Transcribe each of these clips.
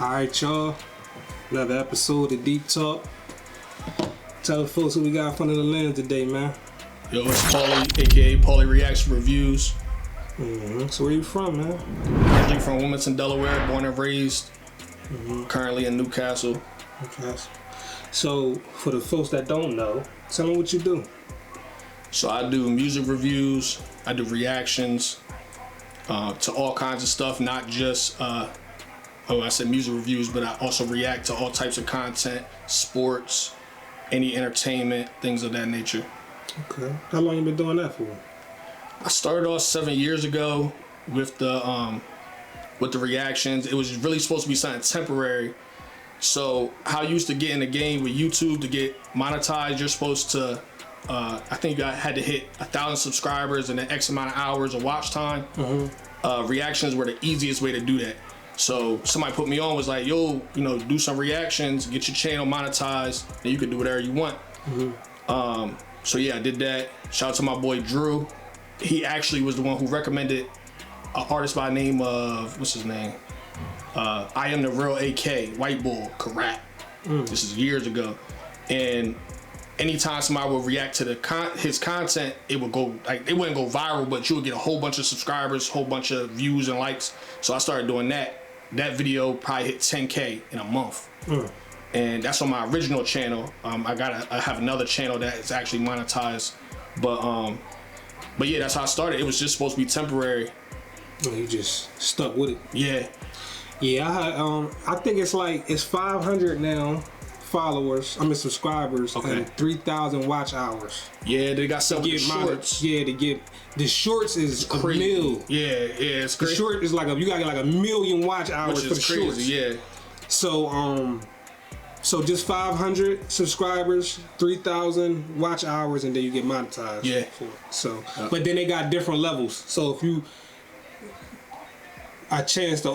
Alright, y'all. Another episode of Deep Talk. Tell the folks what we got in front of the lens today, man. Yo, it's Paulie, aka Paulie Reaction Reviews. So where you from, man? Originally from Wilmington, Delaware, born and raised. Currently in Newcastle. Okay. So, for the folks that don't know, tell them what you do. So I do music reviews, I do reactions to all kinds of stuff, not just, I said music reviews, but I also react to all types of content, sports, any entertainment, things of that nature. Okay. How long you been doing that for? I started off 7 years ago with the reactions. It was really supposed to be something temporary. So how I used to get in the game with YouTube to get monetized, you're supposed to, I think I had to hit 1,000 subscribers and an X amount of hours of watch time. Reactions were the easiest way to do that. So somebody put me on, was like, yo, do some reactions, get your channel monetized, and you can do whatever you want. So yeah, I did that. Shout out to my boy Drew. He actually was the one who recommended an artist by the name of, what's his name? I Am the Real AK, White Bull, Karat. This is years ago. And anytime somebody would react to his content, it would go, it wouldn't go viral, but you would get a whole bunch of subscribers, whole bunch of views and likes. So I started doing that. That video probably hit 10K in a month. And that's on my original channel. I have another channel that is actually monetized. But yeah, that's how I started. It was just supposed to be temporary. You just stuck with it. Yeah. Yeah, I think it's 500 now subscribers, okay, and 3,000 watch hours. Yeah, they got some shorts. The shorts is crazy. $1 million. Yeah, it's crazy. The short is you gotta get like 1 million watch hours for the crazy, shorts. Yeah. So just 500 subscribers, 3,000 watch hours, and then you get monetized. Yeah. So, but then they got different levels. So if you a chance to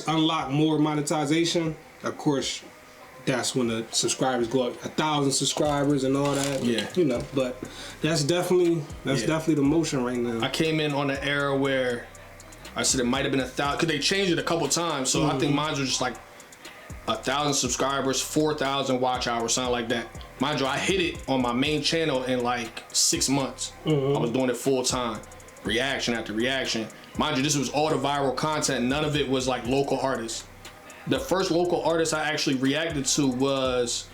unlock more monetization, of course, that's when the subscribers go up 1,000 subscribers and all that. Yeah. But that's definitely the motion right now. I came in on an era where I said it might have been 1,000, because they changed it a couple times. So I think mine was just like 1,000 subscribers, 4,000 watch hours, something like that. Mind you, I hit it on my main channel in like 6 months. I was doing it full time, reaction after reaction. Mind you, this was all the viral content. None of it was like local artists. The first local artist I actually reacted to was,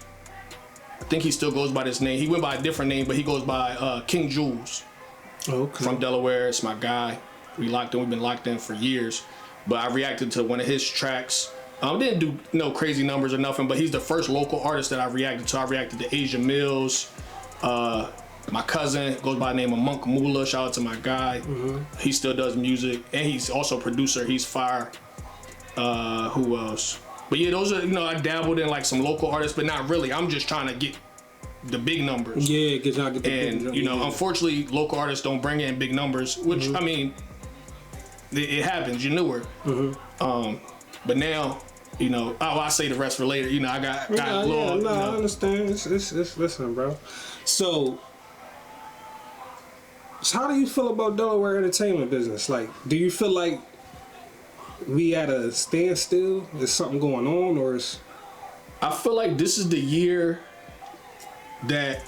I think he still goes by this name. He went by a different name, but he goes by King Jules. Okay. From Delaware. It's my guy. We've been locked in for years. But I reacted to one of his tracks. Didn't do no crazy numbers or nothing, but he's the first local artist that I reacted to. I reacted to Asia Mills. My cousin goes by the name of Monk Moolah. Shout out to my guy. He still does music, and he's also a producer. He's fire. Who else? But yeah, those are, I dabbled in like some local artists, but not really. I'm just trying to get the big numbers. Yeah, get the big numbers. Unfortunately, local artists don't bring in big numbers, which I mean, it happens. You knew her. But now, I say the rest for later. I got a little. I understand. It's listen, bro. So how do you feel about Delaware entertainment business? Like, do you feel like we at a standstill? Is something going on, or is? I feel like this is the year that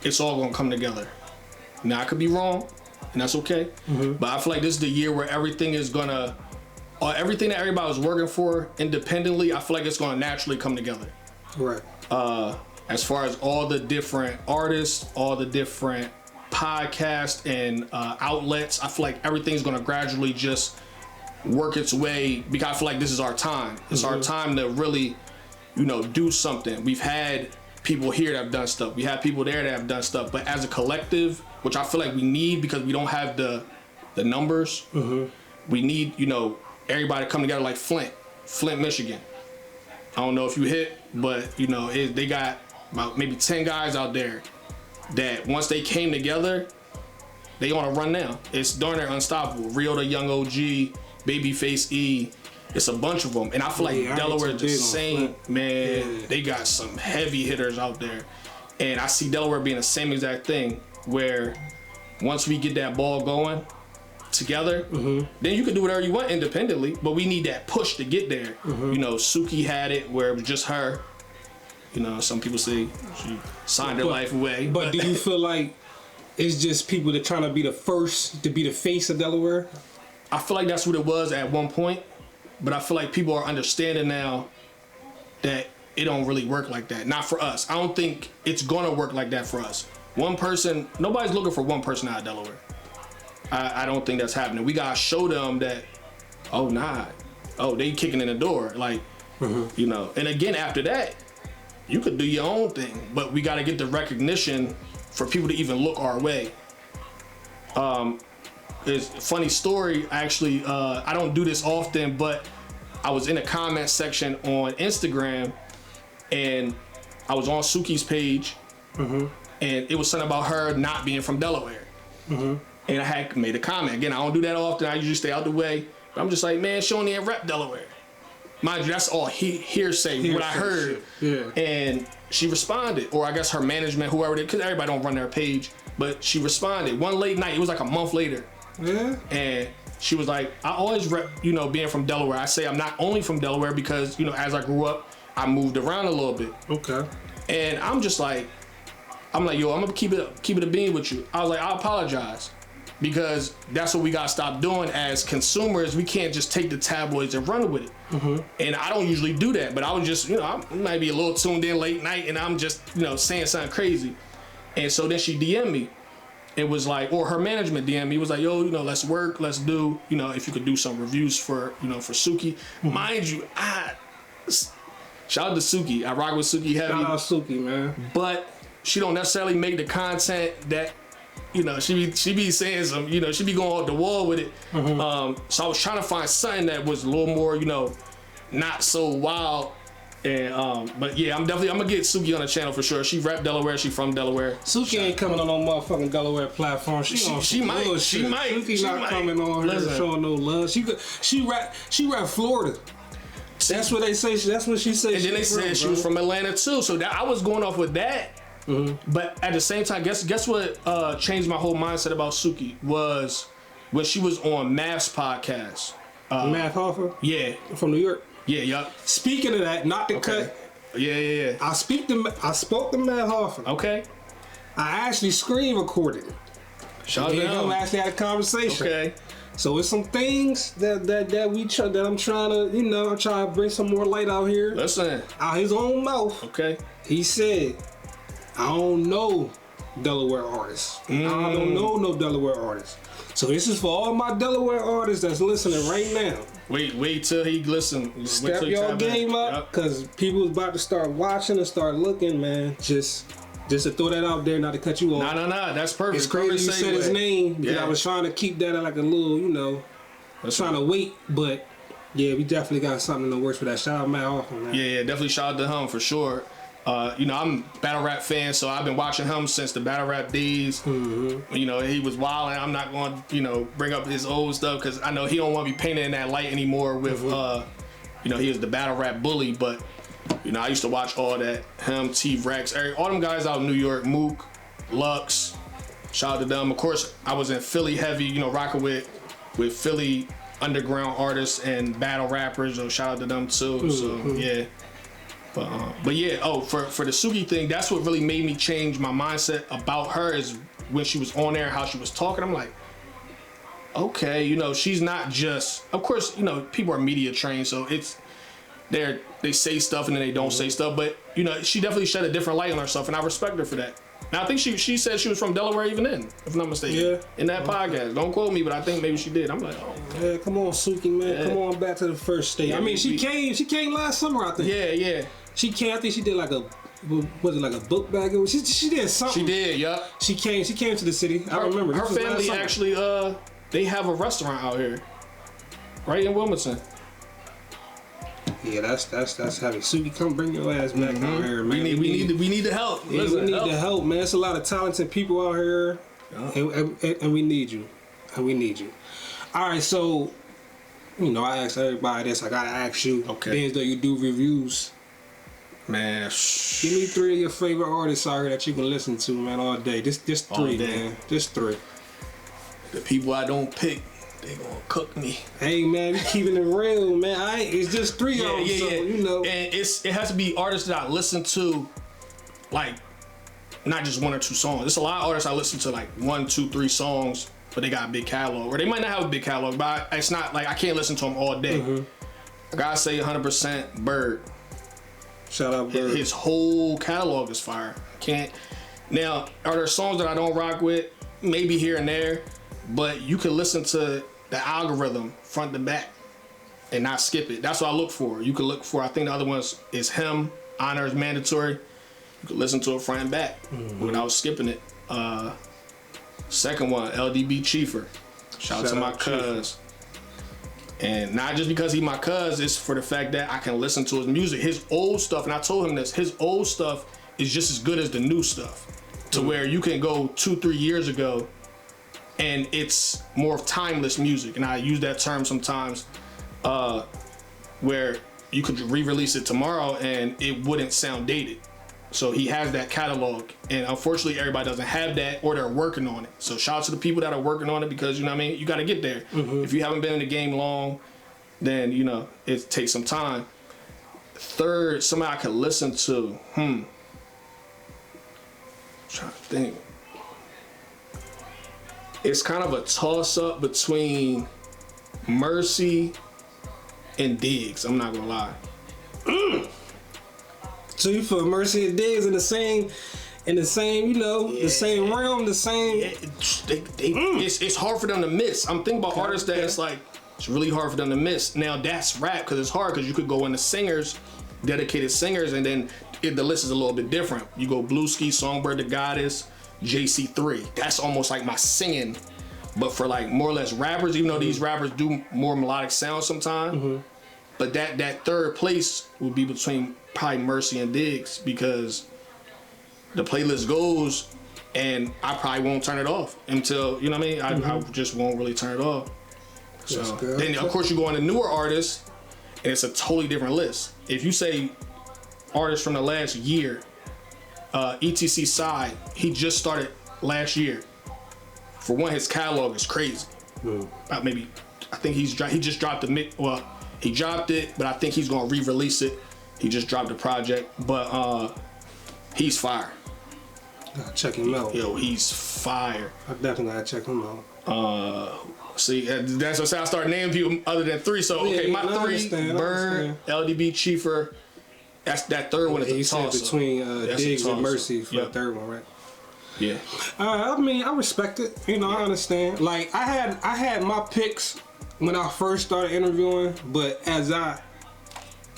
it's all gonna come together. Now I could be wrong, and that's okay. But I feel like this is the year where everything is gonna, everything that everybody was working for independently, I feel like it's gonna naturally come together. Right. As far as all the different artists, all the different podcasts and outlets, I feel like everything's gonna gradually just work its way, because I feel like this is our time. It's our time to really, do something. We've had people here that have done stuff. We have people there that have done stuff. But as a collective, which I feel like we need, because we don't have the numbers, we need, everybody to come together like Flint, Michigan. I don't know if you hit, but, they got about maybe 10 guys out there that once they came together, they on a run now. It's darn near unstoppable. Rio the Young OG, Babyface E, it's a bunch of them. And I feel like Delaware is the same, man. They got some heavy hitters out there. And I see Delaware being the same exact thing, where once we get that ball going, together, then you can do whatever you want independently. But we need that push to get there. You know, Suki had it where it was just her. You know, some people say she signed her life away. But do you feel like it's just people that trying to be the first to be the face of Delaware? I feel like that's what it was at one point, but I feel like people are understanding now that it don't really work like that. Not for us. I don't think it's gonna work like that for us. One person, nobody's looking for one person out of Delaware. I don't think that's happening. We gotta show them that, oh nah, oh they kicking in the door, like, you know. And again, after that, you could do your own thing, but we gotta get the recognition for people to even look our way. It's a funny story, actually. I don't do this often, but I was in a comment section on Instagram, and I was on Suki's page, and it was something about her not being from Delaware. And I had made a comment. Again, I don't do that often. I usually stay out the way. But I'm just like, man, she only ain't rep Delaware. Mind you, that's all hearsay, what I heard. Yeah. And she responded, or I guess her management, whoever it is, because everybody don't run their page, but she responded. One late night, it was like a month later. Yeah. And she was like, I always rep, you know, being from Delaware. I say I'm not only from Delaware because, you know, as I grew up, I moved around a little bit. Okay. And I'm just like, yo, I'm gonna keep it a bean with you. I was like, I apologize. Because that's what we gotta stop doing as consumers. We can't just take the tabloids and run with it. And I don't usually do that, but I was just, you know, I might be a little tuned in late night and I'm just, you know, saying something crazy. And so then she DM'd me. It was like, or her management DM'd me, was like, yo, you know, let's work, let's do, you know, if you could do some reviews for, you know, for Suki. Mind you, shout out to Suki. I rock with Suki heavy. Shout out Suki, man. But she don't necessarily make the content that, you know, she be saying some, you know, she be going off the wall with it. So I was trying to find something that was a little more, you know, not so wild. And but yeah, I'm gonna get Suki on the channel for sure. She rep Delaware, she from Delaware. Suki ain't coming on no motherfucking Delaware platform. She might. Suki not coming on here showing no love. She rep Florida. That's what they say. That's what she said. And then they said she was from Atlanta too. So that I was going off with that. But at the same time, guess what changed my whole mindset about Suki was when she was on Math's podcast. Math Hoffer? Yeah. From New York? Yeah, yup. Speaking of that, not to cut. Yeah. I spoke to Matt Hoffer. Okay. I actually screen recorded it. Shout Me and out. him actually had a conversation. Okay. So it's some things that I'm trying to, you know, I'm trying to bring some more light out here. Listen. Out his own mouth. Okay. He said, I don't know Delaware artists. I don't know no Delaware artists. So this is for all my Delaware artists that's listening right now. Wait till he listen. Step your game up, because people is about to start watching and start looking, man. Just to throw that out there, not to cut you off. No, that's perfect. It's crazy you said his name, because Yeah. I was trying to keep that like a little, you know, trying to wait, but yeah, we definitely got something in the works for that. Shout out Matt Hoffman, man. Yeah, definitely shout out to him for sure. You know, I'm a battle rap fan, so I've been watching him since the battle rap days. You know, he was wild, and I'm not going to, you know, bring up his old stuff because I know he don't want to be painted in that light anymore with, you know, he was the battle rap bully, but, you know, I used to watch all that. Him, T-Rex, all them guys out in New York, Mook, Lux, shout out to them. Of course, I was in Philly heavy, you know, rocking with Philly underground artists and battle rappers, so shout out to them too. So, yeah. But yeah, for the Suki thing, that's what really made me change my mindset about her is when she was on there, how she was talking. I'm like, okay, you know, she's not just, of course, you know, people are media trained, so it's, they say stuff and then they don't say stuff, but, you know, she definitely shed a different light on herself, and I respect her for that. Now, I think she said she was from Delaware even then, if I'm not mistaken. Yeah. In that podcast. Don't quote me, but I think maybe she did. I'm like, oh. Yeah, come on, Suki, man. Yeah. Come on back to the first state. Yeah, I mean, she came last summer, I think. Yeah. She came, I think she did like was it like a book bag? She did something. She did, yup. She came to the city. I remember. Her family actually, they have a restaurant out here, right in Wilmington. Yeah, that's heavy. Suki, come bring your ass back out here, man. We need the help. Yeah, Listen, we need the help, man. It's a lot of talented people out here, and we need you. And we need you. All right, so, you know, I ask everybody this. I gotta ask you. Okay. Being as though you do reviews, man. give me 3 of your favorite artists out here that you can listen to, man, all day. Just 3, All day. man. Just 3. The people I don't pick They gonna cook me. Hey man, we keeping it real, man. It's just 3 of them, so you know. And it has to be artists that I listen to, like, not just 1 or 2 songs. There's a lot of artists I listen to like 1, 2, 3 songs, but they got a big catalog, or they might not have a big catalog, but it's not like I can't listen to them all day. I gotta say 100% Bird. Shout out Bird. His whole catalog is fire. Can't. Now, are there songs that I don't rock with? Maybe here and there, but you can listen to the algorithm front to back and not skip it. That's what I look for. You can look for, I think the other ones is Him, Honor is Mandatory. You can listen to it front and back without skipping it. Second one, LDB Chiefer. Shout out to my cuz. And not just because he my cuz, it's for the fact that I can listen to his music. His old stuff, and I told him this, his old stuff is just as good as the new stuff. To where you can go 2-3 years ago and it's more of timeless music. And I use that term sometimes, where you could re-release it tomorrow and it wouldn't sound dated. So he has that catalog, and unfortunately everybody doesn't have that, or they're working on it. So shout out to the people that are working on it, because you know what I mean, you got to get there. If you haven't been in the game long, then you know it takes some time. Third, somebody I could listen to. I'm trying to think. It's kind of a toss up between Mercy and Diggs. I'm not gonna lie. So you put Mercy and Diggs in the same, you know, the same realm, the same. It's hard for them to miss. I'm thinking about artists that it's like, it's really hard for them to miss. Now that's rap, because it's hard, because you could go into singers, dedicated singers, and then the list is a little bit different. You go Blueski, Songbird the Goddess, JC3. That's almost like my singing, but for like more or less rappers, even though these rappers do more melodic sounds sometimes. But that third place would be between probably Mercy and Diggs, because the playlist goes and I probably won't turn it off until, you know what I mean? I just won't really turn it off. So then of course you go on to newer artists and it's a totally different list. If you say artists from the last year, ETC Side, he just started last year. For one, his catalog is crazy. Maybe, I think he just dropped the mix. Well, he dropped it, but I think he's gonna re-release it. He just dropped the project, but he's fire. Gotta check him out. Yo, he's fire. I definitely gotta check him out. See, that's what I started naming people other than 3. So okay, my 3: Bird, LDB Chiefer. That third one is a toss. Between Diggs and Mercy for the third one, right? Yeah. I mean, I respect it. You know, I understand. Like I had my picks when I first started interviewing, but as I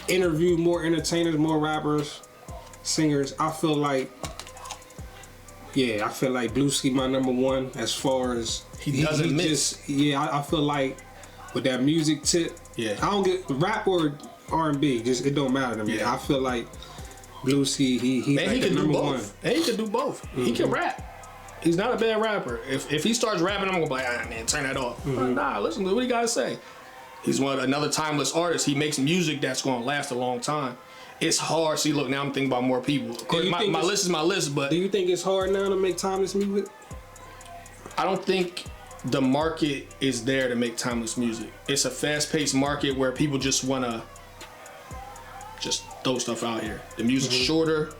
interview more entertainers, more rappers, singers, I feel like Blueski my number 1 as far as he doesn't miss. I feel like with that music tip, I don't get rap or R&B, just it don't matter to me. I feel like Blueski, he like he can do both. And he can do both. He can rap. He's not a bad rapper. If he starts rapping, I'm gonna be like, man, turn that off. Nah, listen to what he gotta say. He's another timeless artist. He makes music that's gonna last a long time. It's hard. See, look, now I'm thinking about more people. Of course, my list is my list, but do you think it's hard now to make timeless music? I don't think the market is there to make timeless music. It's a fast-paced market where people just wanna just throw stuff out here. The music's shorter.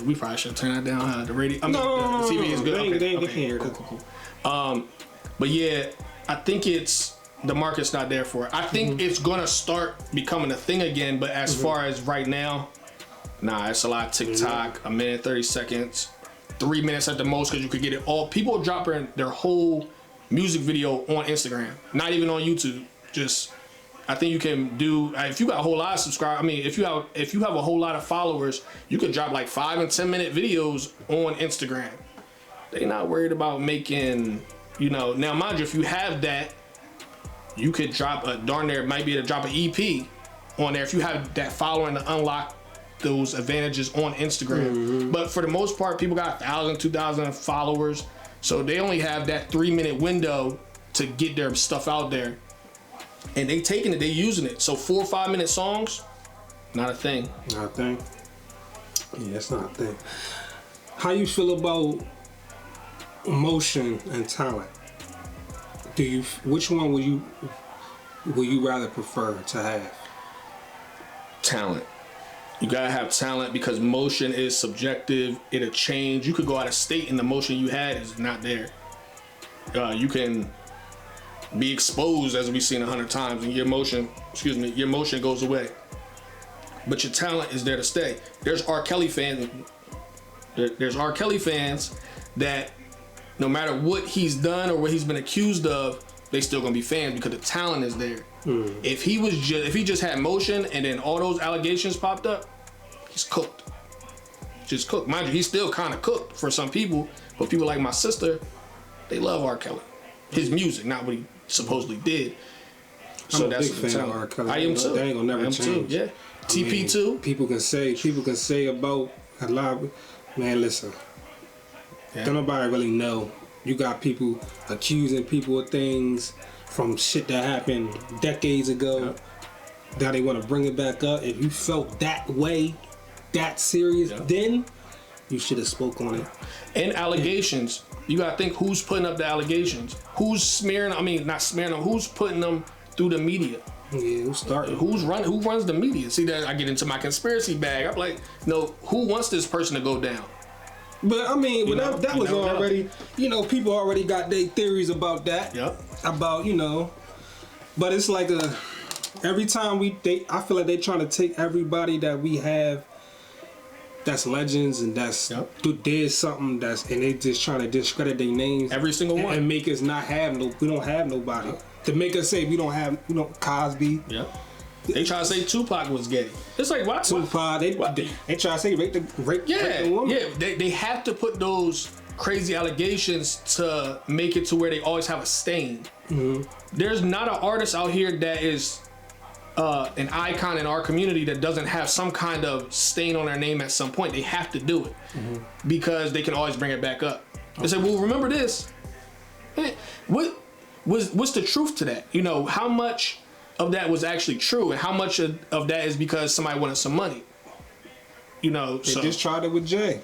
We probably should turn that down. The radio. The TV is good. They can't hear that. Cool. But yeah, I think the market's not there for it. I think it's gonna start becoming a thing again. But as far as right now, nah, it's a lot of TikTok. A minute, 30 seconds, 3 minutes at the most, because you could get it all. People are dropping their whole music video on Instagram, not even on YouTube. Just, I think you can do, if you got a whole lot of subscribers, I mean, if you have a whole lot of followers, you could drop like 5 and 10 minute videos on Instagram. They not worried about making, you know, now mind you, if you have that, you could drop might be able to drop an EP on there if you have that following to unlock those advantages on Instagram. But for the most part, people got 1,000, 2,000 followers, so they only have that 3 minute window to get their stuff out there. And they taking it, they using it. So 4 or 5 minute songs, not a thing. Not a thing. Yeah, it's not a thing. How you feel about emotion and talent? Which one would you rather prefer to have? Talent. You gotta have talent because motion is subjective. It'll change. You could go out of state and the motion you had is not there. You can be exposed, as we've seen 100 times, and your motion goes away. But your talent is there to stay. There's R. Kelly fans. There's R. Kelly fans that no matter what he's done or what he's been accused of, they still gonna be fans because the talent is there. If he just had motion and then all those allegations popped up, he's cooked. Just cooked. Mind you, he's still kind of cooked for some people, but people like my sister, they love R. Kelly. His music, not what he supposedly did. So I'm a big fan of R. Kelly. I am too. They ain't gonna never change. Yeah. TP too. People can say about a lot. Man, listen. Yeah. Don't nobody really know. You got people accusing people of things from shit that happened decades ago. Now they want to bring it back up. If you felt that way, that serious, then you should have spoke on it. And allegations. You gotta think who's putting up the allegations. Who's smearing? I mean, not smearing them. Who's putting them through the media? Yeah, who's starting? Who runs the media? See that I get into my conspiracy bag. I'm like, no, who wants this person to go down? But I mean, that was already, people already got their theories about that. Yep. About, but it's like every time I feel like they trying to take everybody that we have that's legends and that's did something and they just trying to discredit their names. Every single one. And make us not have we don't have nobody. To make us say we don't have, Cosby. Yeah. They try to say Tupac was gay. It's like what? Tupac. They try to say rape the woman. Yeah. They have to put those crazy allegations to make it to where they always have a stain. There's not an artist out here that is an icon in our community that doesn't have some kind of stain on their name at some point. They have to do it because they can always bring it back up. They say, well, remember this. What's the truth to that? How much of that was actually true and how much of that is because somebody wanted some money? They just tried it with Jay.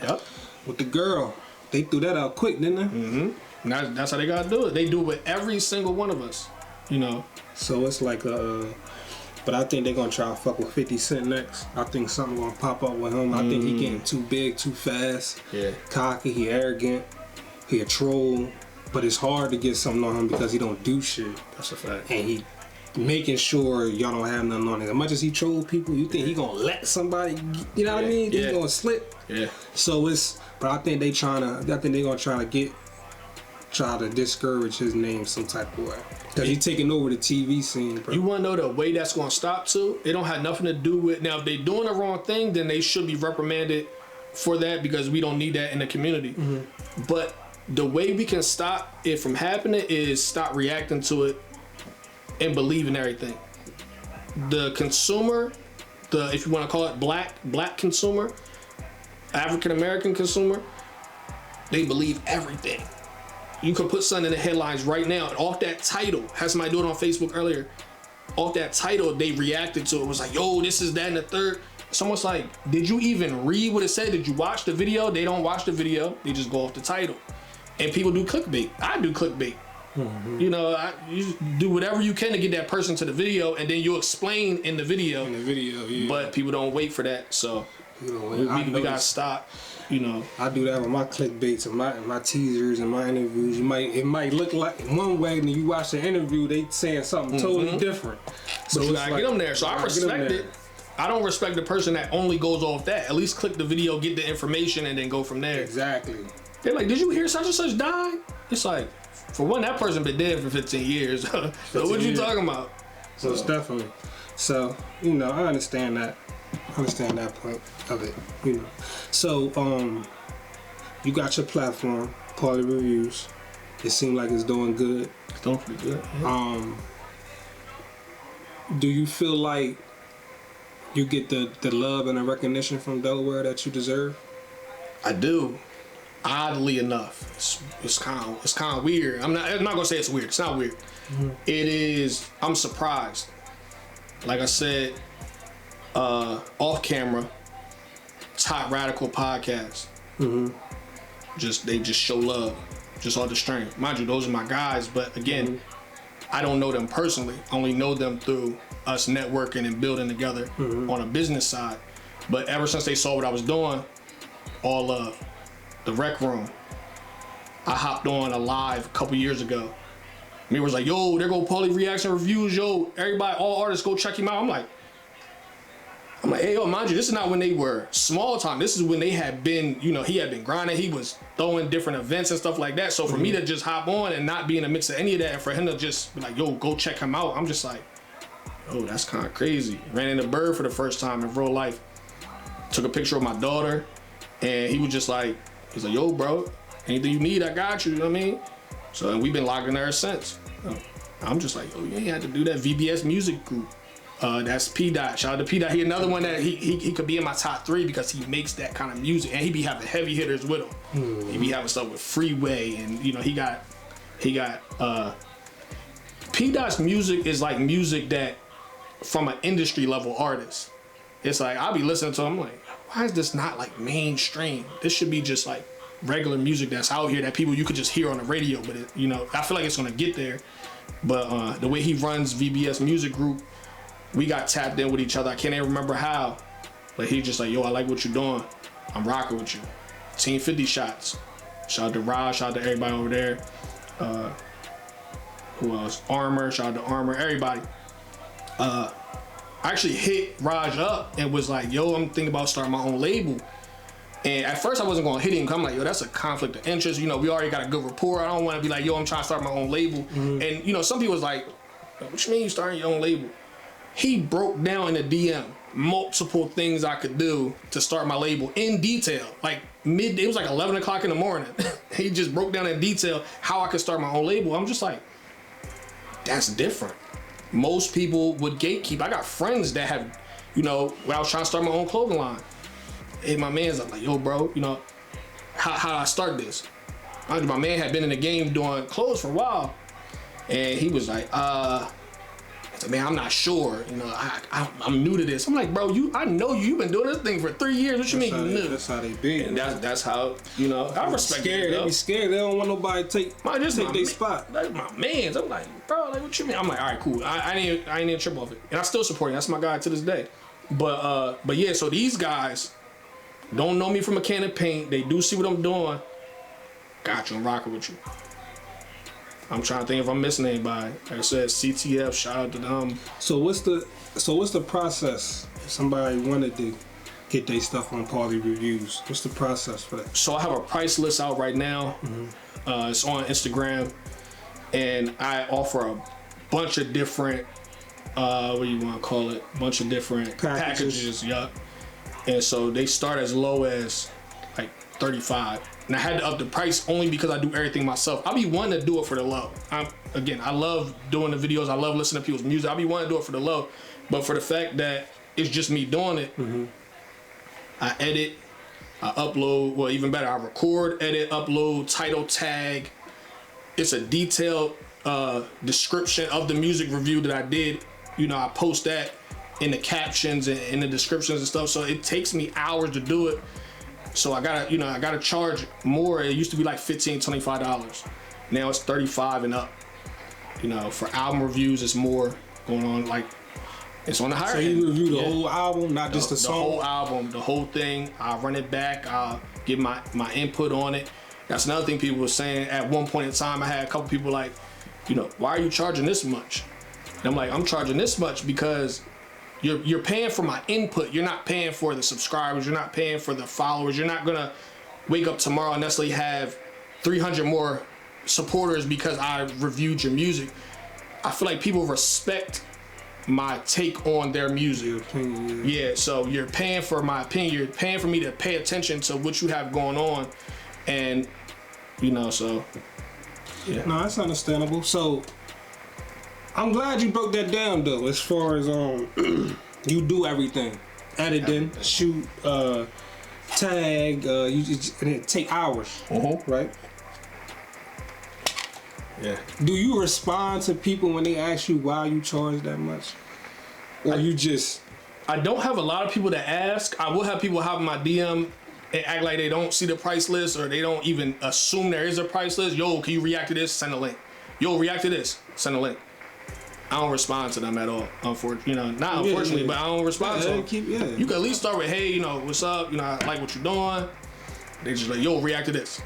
Yep. With the girl. They threw that out quick, didn't they? And that's how they gotta do it. They do it with every single one of us. So it's like but I think they're gonna try to fuck with 50 Cent next. I think something gonna pop up with him. I think he getting too big, too fast. Yeah. Cocky, he arrogant, he a troll. But it's hard to get something on him because he don't do shit. That's a fact. And he making sure y'all don't have nothing on him. As much as he troll people, you think he gonna let somebody, what I mean? He gonna slip. Yeah. So but I think they gonna try to discourage his name some type of way. Cause he's taking over the TV scene, bro. You wanna know the way that's gonna stop too? It don't have nothing to do with, now if they doing the wrong thing, then they should be reprimanded for that because we don't need that in the community. But the way we can stop it from happening is stop reacting to it and believe in everything. The consumer, if you want to call it black consumer, African American consumer, they believe everything. You can put something in the headlines right now, and off that title, had somebody do it on Facebook earlier, off that title, they reacted to it. It was like, yo, this is that and the third. It's almost like, did you even read what it said? Did you watch the video? They don't watch the video. They just go off the title. And people do clickbait. I do clickbait. You do whatever you can to get that person to the video, and then you'll explain in the video. Yeah. But people don't wait for that, so we gotta stop. I do that with my clickbaits and my teasers and my interviews. It might look like one way, and you watch the interview, they saying something totally different. So you gotta get them there. So I respect it. I don't respect the person that only goes off that. At least click the video, get the information, and then go from there. Exactly. They're like, did you hear such and such died? It's like, for one, that person been dead for 15 years. So what you talking about? So it's definitely. So, I understand that. I understand that point of it, So, you got your platform, Paulie Reviews. It seemed like it's doing good. It's doing pretty good. Yeah. Do you feel like you get the love and the recognition from Delaware that you deserve? I do. Oddly enough, it's kind of weird. I'm not gonna say it's weird. It's not weird. It is. I'm surprised. Like I said, off camera, top radical podcast. They just show love. just off the stream. Mind you, those are my guys, but again, I don't know them personally. I only know them through us networking and building together on a business side. But ever since they saw what I was doing, all of the rec room, I hopped on a live a couple years ago. Me was like, yo, there go Paulie reaction reviews, yo, everybody, all artists go check him out. I'm like, hey, yo, mind you, this is not when they were small time. This is when they had been, you know, he had been grinding. He was throwing different events and stuff like that. So for me to just hop on and not be in the mix of any of that, and for him to just be like, yo, go check him out, I'm just like, oh, that's kind of crazy. Ran into Bird for the first time in real life. Took a picture of my daughter, and he was just like, he's like, yo, bro, anything you need, I got you, you know what I mean? So and we've been locked in there since. I'm just like, oh, you ain't had to do that. VBS Music Group. That's P Dot. Shout out to P Dot. He another one that he could be in my top 3 because he makes that kind of music, and he be having heavy hitters with him. He be having stuff with Freeway, and you know he got P Dot's music is like music that from an industry level artist. It's like I'll be listening to him, I'm like, why is this not like mainstream? This should be just like regular music that's out here that people you could just hear on the radio. But it, you know, I feel like it's gonna get there. But the way he runs VBS Music Group, we got tapped in with each other. I can't even remember how, but he just like, yo, I like what you're doing. I'm rocking with you. Team 50 shots. Shout out to Raj. Shout out to everybody over there. Who else? Armor. Shout out to Armor. Everybody. I actually hit Raj up and was like, yo, I'm thinking about starting my own label. And at first I wasn't gonna hit him because I'm like, yo, that's a conflict of interest. You know, we already got a good rapport. I don't wanna be like, yo, I'm trying to start my own label. And you know, some people was like, what you mean you starting your own label? He broke down in the DM multiple things I could do to start my label in detail. Like it was like 11 o'clock in the morning. He just broke down in detail how I could start my own label. I'm just like, that's different. Most people would gatekeep. I got friends that have, you know, when I was trying to start my own clothing line, and my man's like, yo, bro, you know, how do I start this? My man had been in the game doing clothes for a while, and he was like, man, I'm not sure. You know, I'm new to this. I'm like, bro, I know you've been doing this thing for 3 years. What you mean you new? That's how they be. And that's how, you know, I respect it. They be scared. They don't want nobody to take their spot. That's my man's. I'm like, bro, like, what you mean? I'm like, all right, cool. I ain't even trip off it. And I still support him. That's my guy to this day. But yeah, so these guys don't know me from a can of paint. They do see what I'm doing. Got you. I'm rocking with you. I'm trying to think if I'm missing anybody. Like I said, CTF, shout out to them. So what's the process if somebody wanted to get their stuff on Paulie Reviews? What's the process for that? So I have a price list out right now. It's on Instagram, and I offer a bunch of different, what do you want to call it? Bunch of different packages. Yup. And so they start as low as like $35. And I had to up the price only because I do everything myself. I'll be wanting to do it for the low. I love doing the videos. I love listening to people's music. I'll be wanting to do it for the low. But for the fact that it's just me doing it, I edit, I upload, well, even better, I record, edit, upload, title tag. It's a detailed description of the music review that I did. You know, I post that in the captions and in the descriptions and stuff. So it takes me hours to do it. So I gotta charge more. It used to be like $15, $25. Now it's $35 and up. You know, for album reviews, it's more going on. Like it's on the higher end. So you review the whole album, not just the song? The whole album, the whole thing. I'll run it back. I'll give my input on it. That's another thing people were saying. At one point in time, I had a couple people like, you know, why are you charging this much? And I'm like, I'm charging this much because you're paying for my input. You're not paying for the subscribers. You're not paying for the followers. You're not gonna wake up tomorrow and necessarily have 300 more supporters because I reviewed your music. I feel like people respect my take on their music. Yeah, so you're paying for my opinion. You're paying for me to pay attention to what you have going on, and you know, so yeah. No, that's understandable. So I'm glad you broke that down though, as far as you do everything. Editing, shoot, tag, and it take hours. Right? Yeah. Do you respond to people when they ask you why you charge that much? Or you just... I don't have a lot of people that ask. I will have people hop in my DM and act like they don't see the price list or they don't even assume there is a price list. Yo, can you react to this? Send a link. Yo, react to this. Send a link. I don't respond to them at all. Unfortunately, not unfortunately, but I don't respond to them. You can at least start with, hey, what's up? I like what you're doing. They just like, yo, react to this.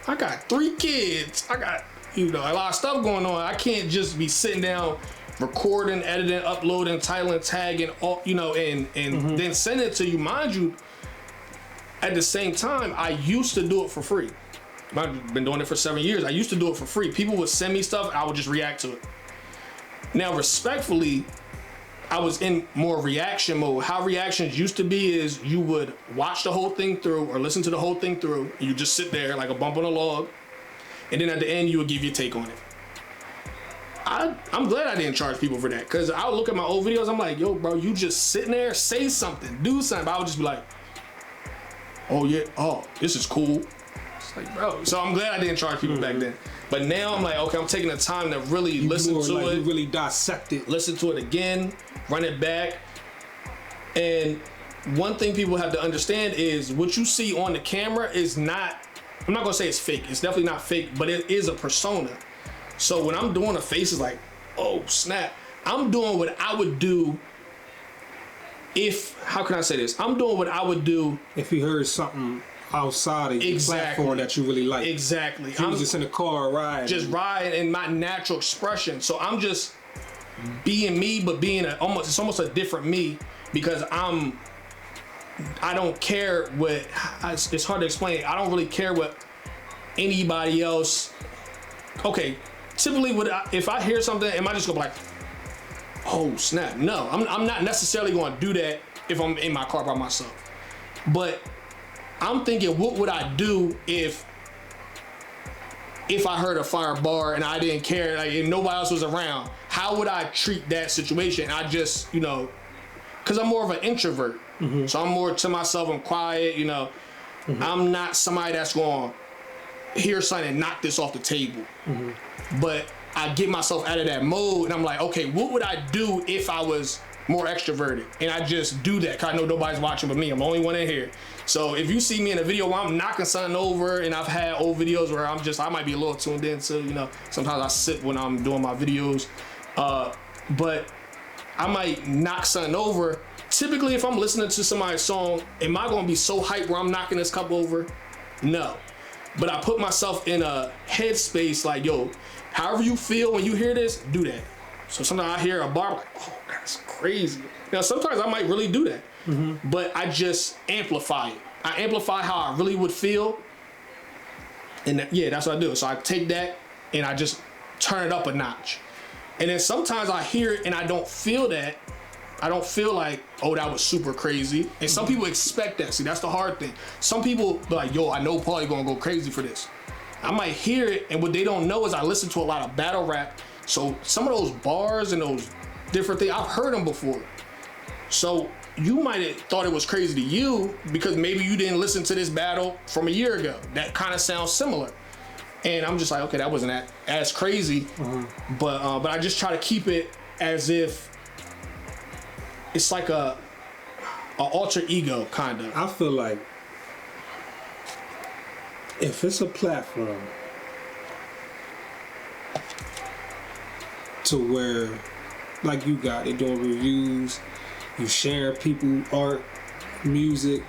I got 3 kids. I got, a lot of stuff going on. I can't just be sitting down, recording, editing, uploading, titling, tagging, all, and then send it to you. Mind you, at the same time, I used to do it for free. I've been doing it for 7 years. I used to do it for free. People would send me stuff, I would just react to it. Now, respectfully, I was in more reaction mode. How reactions used to be is you would watch the whole thing through or listen to the whole thing through. And you just sit there like a bump on a log. And then at the end, you would give your take on it. I'm glad I didn't charge people for that. Because I would look at my old videos. I'm like, yo, bro, you just sitting there, say something, do something. But I would just be like, oh, yeah, this is cool. It's like, bro. So I'm glad I didn't charge people back then. But now I'm like, okay, I'm taking the time to really listen to it. You really dissect it. Listen to it again, run it back. And one thing people have to understand is what you see on the camera is not, I'm not gonna say it's fake. It's definitely not fake, but it is a persona. So when I'm doing a face, it's like, oh, snap. I'm doing what I would do if, how can I say this? I'm doing what I would do if you heard something outside of your platform that you really like. Exactly. I'm just in the car riding. Just riding in my natural expression. So I'm just being me, but being it's almost a different me because I don't care what, it's hard to explain. I don't really care what anybody else. Okay, typically if I hear something, am I just gonna be like, oh snap? No, I'm not necessarily gonna do that if I'm in my car by myself. But I'm thinking, what would I do if I heard a fire bar and I didn't care, like if nobody else was around? How would I treat that situation? I just, because I'm more of an introvert, so I'm more to myself. I'm quiet, I'm not somebody that's going to hear something and knock this off the table. But I get myself out of that mode and I'm like, okay, what would I do if I was more extroverted? And I just do that because I know nobody's watching but me. I'm the only one in here. So if you see me in a video where I'm knocking something over, and I've had old videos where I might be a little tuned in to, sometimes I sit when I'm doing my videos, but I might knock something over. Typically, if I'm listening to somebody's song, am I gonna be so hyped where I'm knocking this cup over? No. But I put myself in a headspace like, yo, however you feel when you hear this, do that. So sometimes I hear a bar, I'm like, oh, that's crazy. Now, sometimes I might really do that. But I just amplify it. I amplify how I really would feel. And that's what I do. So I take that and I just turn it up a notch. And then sometimes I hear it and I don't feel that. I don't feel like, oh, that was super crazy. And some people expect that. See, that's the hard thing. Some people be like, yo, I know Paulie gonna go crazy for this. I might hear it, and what they don't know is I listen to a lot of battle rap. So some of those bars and those different things, I've heard them before. So you might have thought it was crazy to you because maybe you didn't listen to this battle from a year ago. That kind of sounds similar. And I'm just like, okay, that wasn't as crazy. But I just try to keep it as if it's like a alter ego, kind of. I feel like if it's a platform to where, like you got, they doing reviews, you sharing people art, music,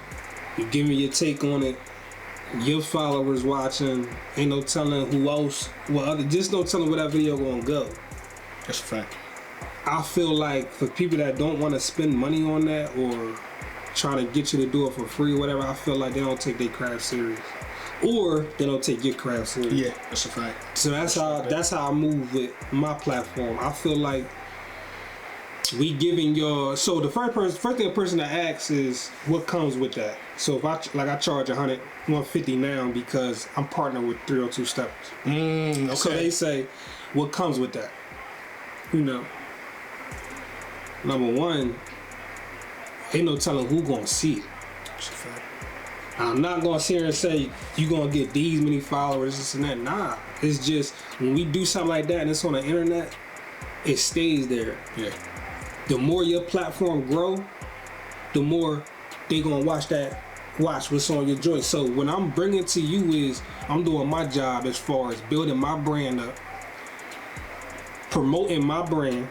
you giving your take on it, your followers watching, ain't no telling who else, just no telling where that video gonna go. That's a fact. I feel like for people that don't want to spend money on that or trying to get you to do it for free or whatever, I feel like they don't take their craft serious. Or they don't take your craft serious. Yeah, that's a fact. So that's how I move with my platform. I feel like we giving so the first thing a person that asks is what comes with that. So if I charge 150 now because I'm partnered with 302 Steppers. Okay. So they say, what comes with that? Number one, ain't no telling who gonna see it. That's a fact. I'm not gonna sit here and say you gonna get these many followers, this and that. Nah, it's just when we do something like that and it's on the internet, it stays there. Yeah. The more your platform grow, the more they gonna watch that watch what's on your joint. So when I'm bringing to you is I'm doing my job as far as building my brand up, promoting my brand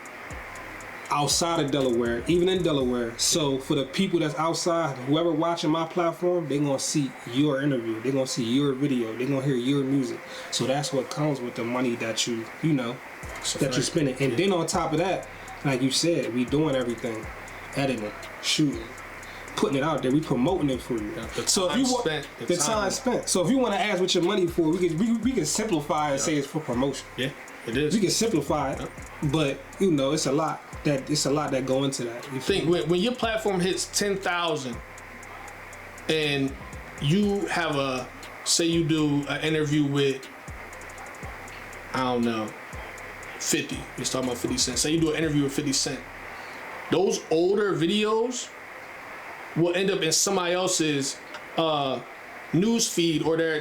outside of Delaware, even in Delaware. So for the people that's outside, whoever watching my platform, they're gonna see your interview, they're gonna see your video, they're gonna hear your music. So that's what comes with the money that you know that you're spending. And then on top of that, like you said, we doing everything, editing, shooting, putting it out there, we promoting it for you. So if you want the time spent. So if you want to ask what your money for, we can simplify and say it's for promotion. Yeah, it is. We can simplify it, but you know it's a lot that go into that. You think when your platform hits 10,000 and you have say you do an interview with, I don't know, 50. Let's talk about 50 Cent. Say you do an interview with 50 Cent. Those older videos will end up in somebody else's news feed or their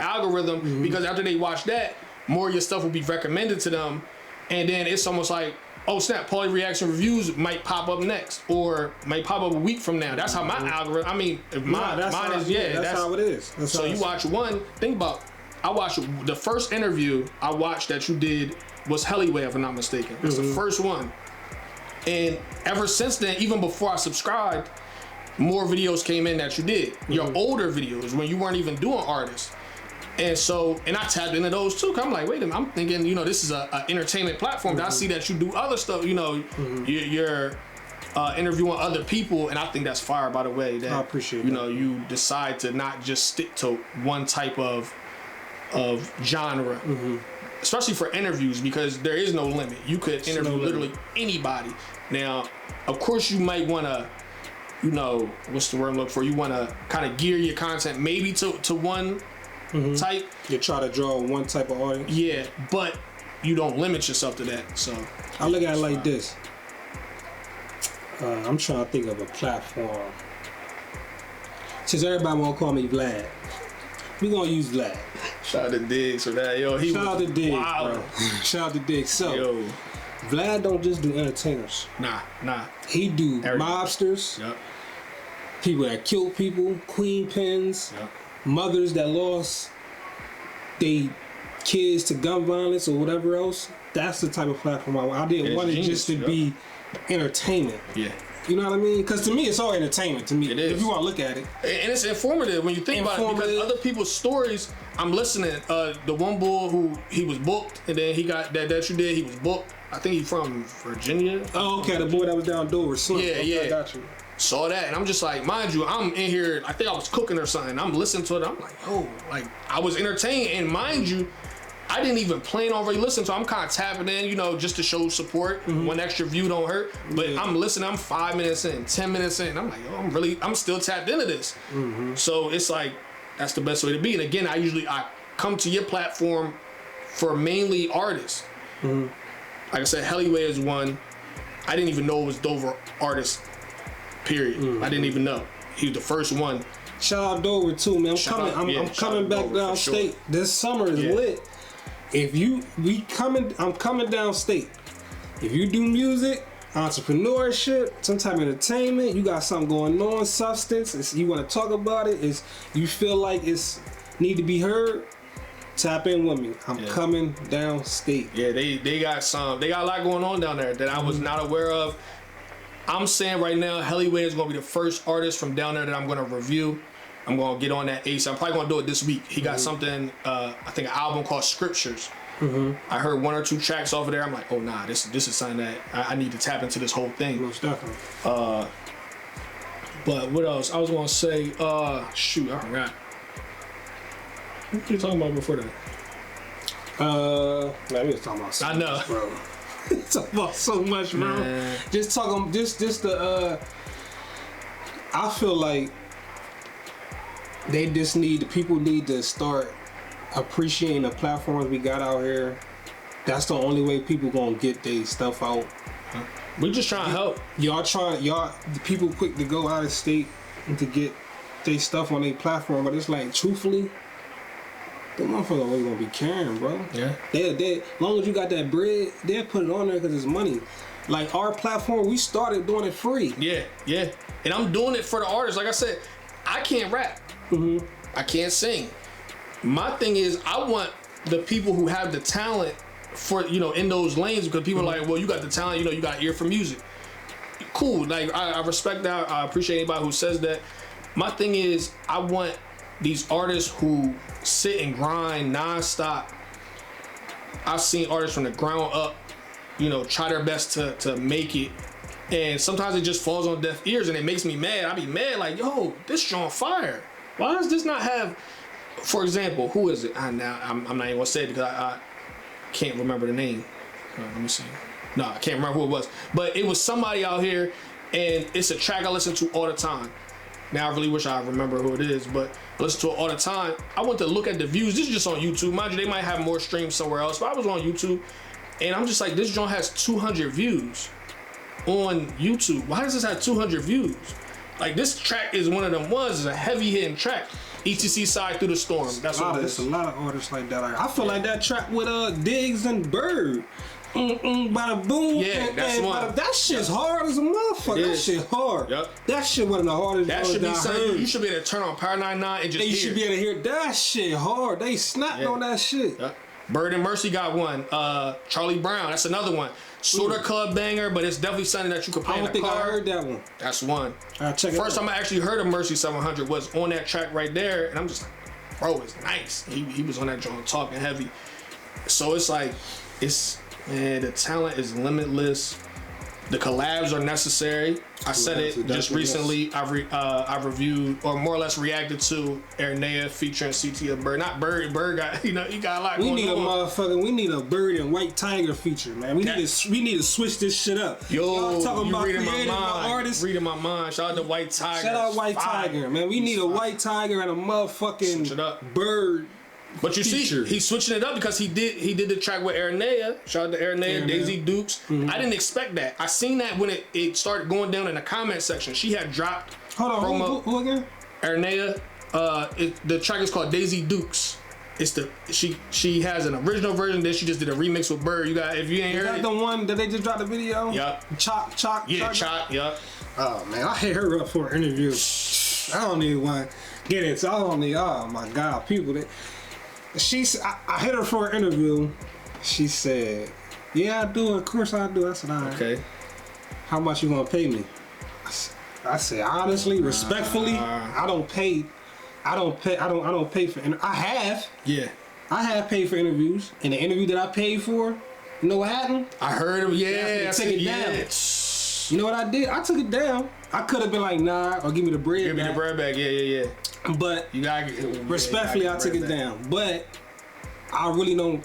algorithm because after they watch that, more of your stuff will be recommended to them, and then it's almost like, oh snap, Paulie Reaction Reviews might pop up next or might pop up a week from now. That's how my algorithm. I mean, if mine is that's how it is. So you watch one. Think about. I watched the first interview I watched that you did was Hellyway, if I'm not mistaken. It's the first one, and ever since then, even before I subscribed, more videos came in that you did. Your older videos when you weren't even doing artists. And so, and I tapped into those too. Cause I'm like, wait a minute, I'm thinking, you know, this is a entertainment platform. I see that you do other stuff, you know, you're interviewing other people, and I think that's fire, by the way. That, I appreciate you know, you decide to not just stick to one type of genre, especially for interviews, because there is no limit. You could interview literally anybody. Now, of course, you might want to, you know, what's the word I'm looking for? You want to kind of gear your content maybe to one type. You try to draw one type of audience. Yeah, but you don't limit yourself to that. So I look at it like this. I'm trying to think of a platform. Since everybody want to call me Vlad, we gonna use Vlad. Shout out to Diggs for that, yo. Shout out to Diggs, bro. Shout out to Diggs. So, yo, Vlad don't just do entertainers. Nah. He do mobsters. Yep. People that killed people, queen pins. Yep. Mothers that lost they kids to gun violence or whatever else. That's the type of platform I didn't want it just to be entertainment. Yeah. You know what I mean? Because to me, it's all entertainment. To me, it is. If you want to look at it, and it's informative when you think about it. Because other people's stories, I'm listening. The one bull who he was booked, and then he got that you did. He was booked. I think he's from Virginia. Oh, okay. The boy that was down Dover. Yeah. I got you. Saw that, and I'm just like, mind you, I'm in here. I think I was cooking or something. I'm listening to it. I'm like, oh, like I was entertained, and mind you, I didn't even plan on really listening, so I'm kind of tapping in, you know, just to show support. One extra view don't hurt, but I'm listening. I'm 5 minutes in, 10 minutes in. I'm like, oh, I'm still tapped into this. So it's like that's the best way to be. And again, I come to your platform for mainly artists. Like I said, Hellyway is one. I didn't even know it was Dover artist. Period. I didn't even know. He was the first one. Shout out Dover too, man. I'm coming back downstate. Sure. This summer is lit. I'm coming downstate. If you do music, entrepreneurship, some type of entertainment, you got something going on, substance, you want to talk about it, you feel like it's need to be heard, tap in with me. I'm coming downstate. Yeah, they got a lot going on down there that I was not aware of. I'm saying right now, Hellyway is going to be the first artist from down there that I'm going to review. I'm going to get on that ASAP. I'm probably going to do it this week. He got something, I think an album called Scriptures. I heard 1 or 2 tracks off of there. I'm like, oh nah, this is something that I need to tap into this whole thing. Most definitely. But what else? I was going to say, shoot, I forgot. What were you talking about before that? Man, we was talking about so I know. much, bro. Talking about so much, bro. Man. Just talking, just the. I feel like people need to start appreciating the platforms we got out here. That's the only way people gonna get their stuff out. We just trying to help. The people quick to go out of state and to get their stuff on their platform, but it's like, truthfully, the motherfucker always gonna be caring, bro. Yeah. They as long as you got that bread, they'll put it on there because it's money. Like our platform, we started doing it free. Yeah. And I'm doing it for the artists. Like I said, I can't rap. I can't sing. My thing is, I want the people who have the talent for, you know, in those lanes, because people are like, well, you got the talent, you know, you got an ear for music. Cool, like I respect that. I appreciate anybody who says that. My thing is, I want these artists who sit and grind nonstop. I've seen artists from the ground up, you know, try their best to make it. And sometimes it just falls on deaf ears and it makes me mad. I be mad like, yo, this on fire. Why does this not have, for example, who is it? I'm not even gonna say it because I can't remember the name. Let me see. No, I can't remember who it was. But it was somebody out here, and it's a track I listen to all the time. Now I really wish I remember who it is, but I listen to it all the time. I went to look at the views. This is just on YouTube. Mind you, they might have more streams somewhere else, but I was on YouTube, and I'm just like, this joint has 200 views on YouTube. Why does this have 200 views? Like, this track is one of them ones. It's a heavy hitting track. ETC Side Through the Storm. That's what it is. There's a lot of artists like that. Like, I feel like that track with Diggs and Bird. Bada boom. Yeah, that's one. That shit's hard as a motherfucker. That shit hard. Yep. That shit one of the hardest. That should be something you should be able to turn on Power 99 and just you should be able to hear that shit hard. They snapped on that shit. Yep. Bird and Mercy got one. Charlie Brown, that's another one. Sorta club banger, but it's definitely something that you could play in the car. I don't think I heard that one. That's one. Check First time I actually heard of Mercy 700 was on that track right there, and I'm just like, bro, it's nice. He was on that joint talking heavy. So it's like, man, the talent is limitless. The collabs are necessary. I said it just recently. I reviewed, or more or less reacted to Ernea featuring CT Bird. Not Bird. Bird got, you know, he got a lot going on. We need a Bird and White Tiger feature, man. We need to switch this shit up. Yo, talking you about reading creative, my mind. artists. Reading my mind. Shout out to White Tiger. Shout out White Tiger, man. We need a White Tiger and a motherfucking Bird. But you see, he's switching it up because he did the track with Ernea. Shout out to Ernea, Daisy Dukes. I didn't expect that. I seen that when it started going down in the comment section. She had dropped. Hold on, who again? Ernea. The track is called Daisy Dukes. It's she has an original version. Then she just did a remix with Bird. You got, if you ain't heard it. Is that the one that they just dropped the video? Yep. Chop. Yeah, Chop. Yep. Oh man, I hit her up for an interview. I don't even want to get into. I don't need. Oh my God, people that. I hit her for an interview. She said, "Yeah, I do. Of course, I do." I said, "All right. Okay. How much you gonna pay me?" I said, honestly, respectfully, I don't pay. I don't pay for. I have. Yeah. I have paid for interviews, and the interview that I paid for, you know what happened? I heard him. Yeah. Take it down. You know what I did? I took it down. I could have been like, nah, or give me the bread. Give me the bread back. Yeah. But you gotta respectfully, I took it down. But I really don't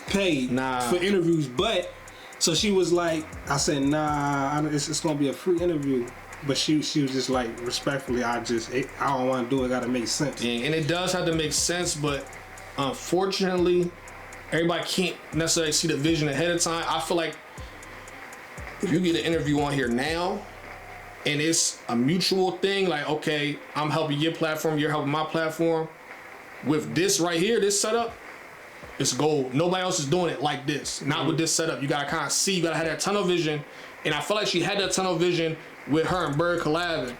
pay for interviews. But so she was like, I said, nah, it's gonna be a free interview. But she was just like, respectfully, I don't want to do it. Gotta make sense. Yeah, and it does have to make sense, but unfortunately, everybody can't necessarily see the vision ahead of time. I feel like if you get an interview on here now, and it's a mutual thing, like, okay, I'm helping your platform, you're helping my platform. With this right here, this setup, it's gold. Nobody else is doing it like this. Not with this setup. You gotta kind of see, you gotta have that tunnel vision. And I feel like she had that tunnel vision with her and Bird collabing.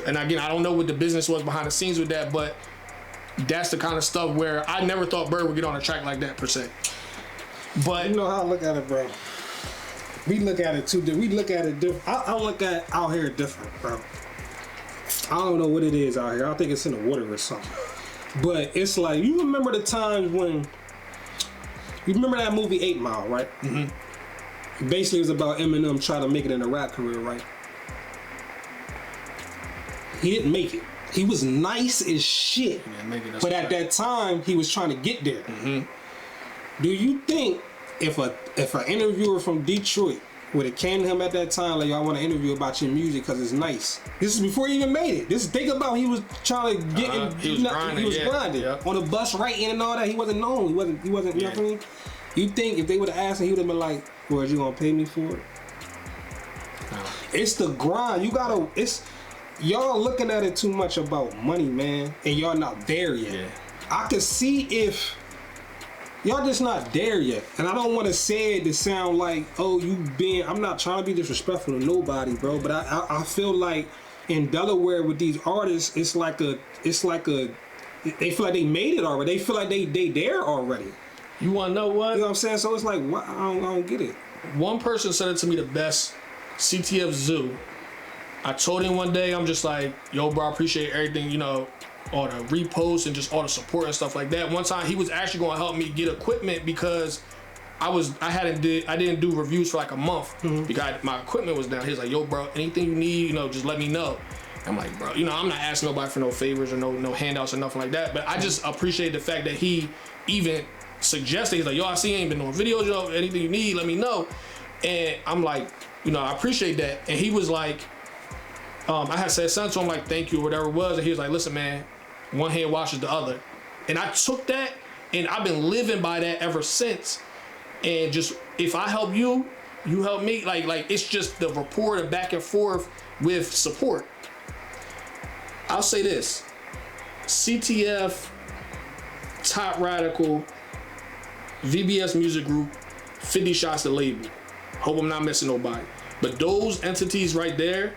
And again, I don't know what the business was behind the scenes with that, but that's the kind of stuff where I never thought Bird would get on a track like that, per se. But you know how I look at it, bro. We look at it too different. We look at it different. I look at out here different, bro. I don't know what it is out here. I think it's in the water or something. But it's like, you remember the times when, you remember that movie 8 Mile, right? Mm-hmm. Basically, it was about Eminem trying to make it in a rap career, right? He didn't make it. He was nice as shit. But at that time, he was trying to get there. Mm-hmm. Do you think if an interviewer from Detroit would have came to him at that time, like, I want to interview about your music because it's nice. This is before he even made it. This think about he was trying to get in. He was grinding. Yep. On the bus writing and all that. He wasn't known. He wasn't. You know what I mean? You think if they would have asked him, he would have been like, "Well, you gonna pay me for it?" No. It's the grind. You gotta. It's y'all looking at it too much about money, man, and y'all not there yet. Yeah. I could see if. Y'all just not there yet. And I don't want to say it to sound like, oh, I'm not trying to be disrespectful to nobody, bro. But I feel like in Delaware with these artists, it's like they feel like they made it already. They feel like they there already. You want to know what? You know what I'm saying? So it's like, what? I don't get it. One person said it to me the best, CTF Zoo. I told him one day, I'm just like, yo, bro, I appreciate everything, you know, all the reposts and just all the support and stuff like that. One time he was actually going to help me get equipment because I didn't do reviews for like a month because my equipment was down. He was like, yo, bro, anything you need, you know, just let me know. I'm like, bro, you know, I'm not asking nobody for no favors or no handouts or nothing like that. But I just appreciate the fact that he even suggested, he's like, yo, I see you ain't been doing videos, yo, anything you need, let me know. And I'm like, you know, I appreciate that. And he was like, I had said something to him like, thank you, or whatever it was. And he was like, listen, man, one hand washes the other. And I took that and I've been living by that ever since. And just, if I help you, you help me. Like it's just the rapport, the back and forth with support. I'll say this, CTF, Top Radical, VBS Music Group, 50 Shots the label. Hope I'm not missing nobody. But those entities right there,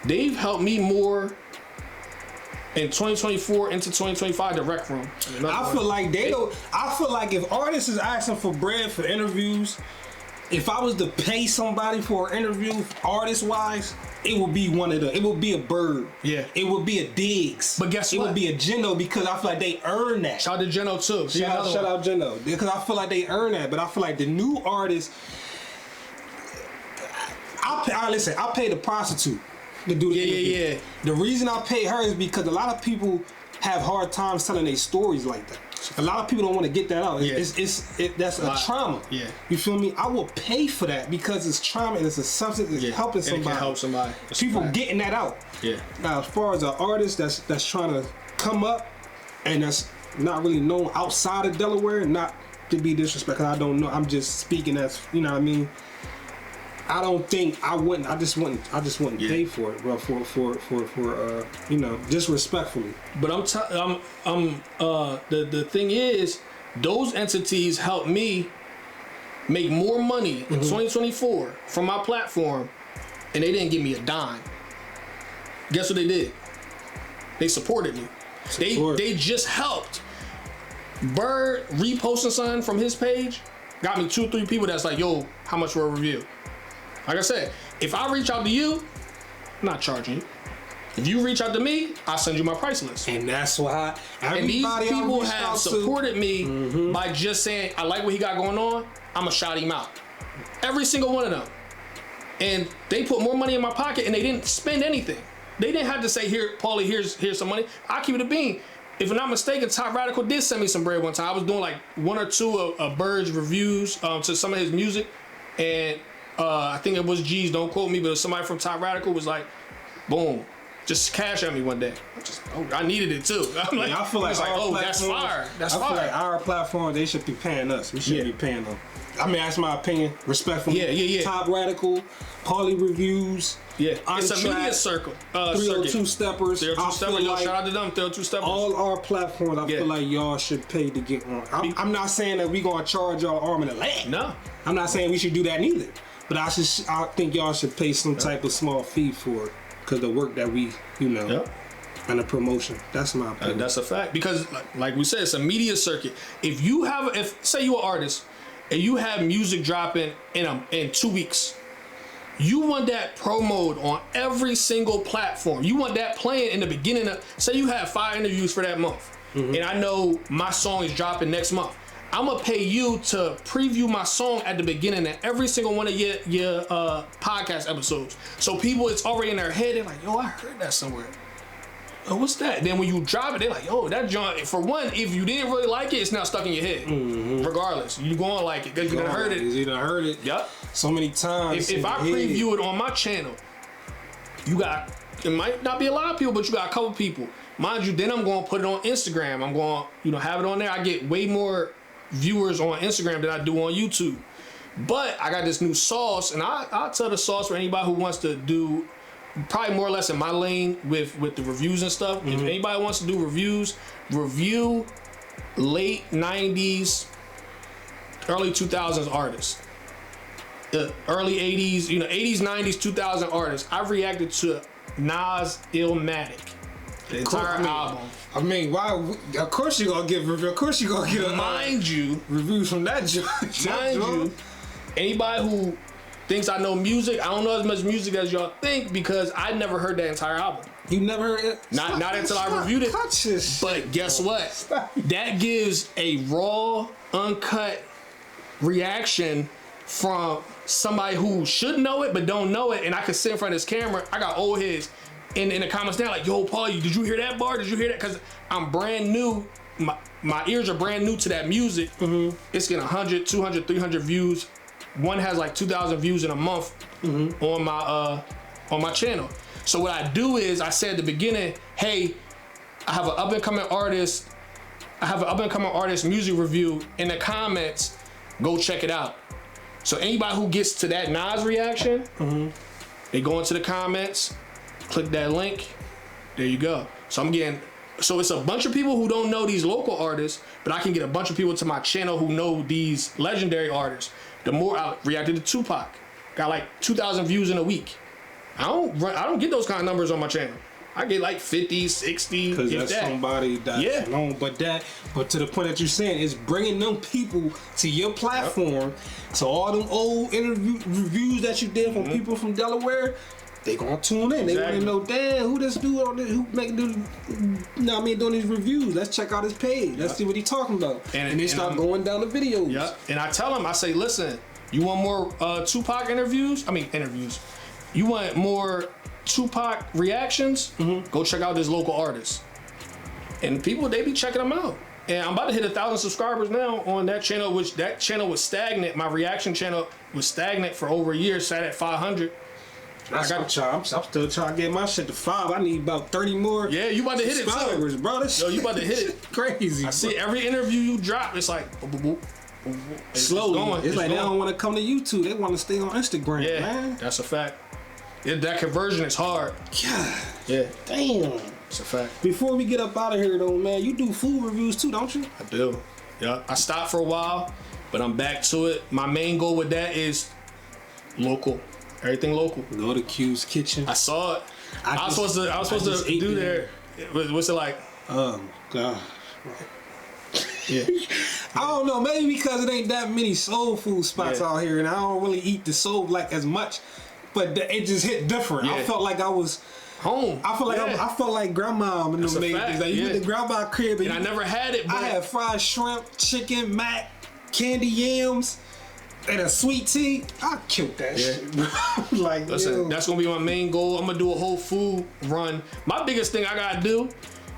they've helped me more in 2024 into 2025, the Rec Room. I feel like I feel like if artists is asking for bread for interviews, if I was to pay somebody for an interview, artist-wise, it would be one of the. It would be a Bird. Yeah. It would be a Diggs. But guess what? It would be a Geno because I feel like they earn that. Shout out to Geno too. Shout out Geno because I feel like they earn that. But I feel like the new artists. I pay the prostitute to do the interview. Yeah. The reason I pay her is because a lot of people have hard times telling their stories like that. A lot of people don't want to get that out. Yeah. That's a trauma. Yeah. You feel me? I will pay for that because it's trauma and it's a substance that's helping somebody. And it can help somebody. People getting that out. Yeah. Now, as far as an artist that's trying to come up and that's not really known outside of Delaware, not to be disrespectful, I don't know. I'm just speaking as, you know what I mean? I don't think I just wouldn't pay for it, bro. For you know, just respectfully. But the thing is, those entities helped me make more money in 2024 from my platform, and they didn't give me a dime. Guess what they did? They supported me. They just helped. Bird reposting something from his page got me 2-3 people that's like, yo, how much for a review? Like I said, if I reach out to you, I'm not charging you. If you reach out to me, I'll send you my price list. And that's why and these people have supported me by just saying, I like what he got going on, I'm going to shout him out. Every single one of them. And they put more money in my pocket and they didn't spend anything. They didn't have to say, here, Paulie, here's some money. I'll keep it a bean. If I'm not mistaken, Top Radical did send me some bread one time. I was doing like 1 or 2 of Bird's reviews to some of his music. And I think it was G's, don't quote me, but somebody from Top Radical was like, boom, just cash at me one day. I needed it too. I'm like, I feel like, that's fire. That's fire. I feel like our platform, they should be paying us. We shouldn't be paying them. I mean, that's my opinion, respectfully. Yeah. Top Radical, Paulie Reviews. Yeah, it's a media circle. 302 Steppers. 302 Steppers, yo, shout out to them, 302 Steppers. All our platforms, I feel like y'all should pay to get on. I'm not saying that we gonna charge y'all arm and a leg. No. I'm not saying we should do that neither. But I think y'all should pay some type of small fee for it because the work that we, you know, and the promotion. That's my opinion. That's a fact because, like we said, it's a media circuit. If say you're an artist and you have music dropping in 2 weeks, you want that promoted on every single platform. You want that playing in the beginning of. Say you have 5 interviews for that month, and I know my song is dropping next month. I'm gonna pay you to preview my song at the beginning of every single one of your podcast episodes. So people, it's already in their head. They're like, yo, I heard that somewhere. Oh, what's that? Then when you drop it, they're like, yo, that joint. For one, if you didn't really like it, it's now stuck in your head. Regardless, you gonna like it because you done heard it. You done heard it. Yep. So many times. If I preview it on my channel, it might not be a lot of people, but you got a couple people. Mind you, then I'm gonna put it on Instagram. I'm gonna, have it on there. I get way more viewers on Instagram than I do on YouTube. But I got this new sauce, and I'll tell the sauce for anybody who wants to do probably more or less in my lane with the reviews and stuff. If anybody wants to do reviews, review late 90s, early 2000s artists. Early 80s, 80s, 90s, 2000 artists. I've reacted to Nas Illmatic. The entire album. I mean, why? Of course you gonna get review. Of course you gonna get a Mind you, reviews from that joint. mind you, anybody who thinks I know music, I don't know as much music as y'all think because I never heard that entire album. You never heard it? Not until I reviewed it. But guess what? That gives a raw, uncut reaction from somebody who should know it but don't know it, and I can sit in front of this camera. I got old heads in the comments now like, yo, Paulie, did you hear that bar? Did you hear that? Because I'm brand new. My ears are brand new to that music. Mm-hmm. It's getting 100, 200, 300 views. One has like 2,000 views in a month on my channel. So what I do is I say at the beginning, hey, I have an up and coming artist. Music review. In the comments, go check it out. So anybody who gets to that Nas reaction, they go into the comments, click that link, there you go. So it's a bunch of people who don't know these local artists, but I can get a bunch of people to my channel who know these legendary artists. The more I reacted to Tupac, got like 2,000 views in a week. I don't get those kind of numbers on my channel. I get like 50, 60. Because that's somebody that's known. But to the point that you're saying, is bringing them people to your platform. So all them old reviews that you did from people from Delaware, they gonna tune in. They want to know, damn, who this dude on this, who doing these reviews. Let's check out his page. Let's see what he's talking about. And they start going down the videos. Yeah. And I tell them, I say, listen, you want more Tupac interviews? You want more Tupac reactions? Go check out this local artist. And people, they be checking them out. And I'm about to hit 1,000 subscribers now on that channel, which that channel was stagnant. My reaction channel was stagnant for over a year, sat at 500. I'm still trying to get my shit to 5. I need about 30 more. Yeah, you about to hit it too, bro. You about to hit it. Crazy. I see every interview you drop, it's like slowly. It's like they don't want to come to YouTube. They want to stay on Instagram. Yeah, man. That's a fact. That conversion is hard. Yeah. Damn. It's a fact. Before we get up out of here though, man, you do food reviews too, don't you? I do. Yeah. I stopped for a while, but I'm back to it. My main goal with that is local. Everything local. Go to Q's Kitchen. I saw it. I was supposed to do there. What's it like? Oh God. Yeah. I don't know. Maybe because it ain't that many soul food spots out here, and I don't really eat the soul like as much. But it just hit different. I felt like I was home. I felt like grandma and them made things. Like you went to grandma crib and I never had it. But I had fried shrimp, chicken, mac, candy yams, and a sweet tea. I killed that shit, bro. Like, listen, that's gonna be my main goal. I'm gonna do a whole food run. My biggest thing I gotta do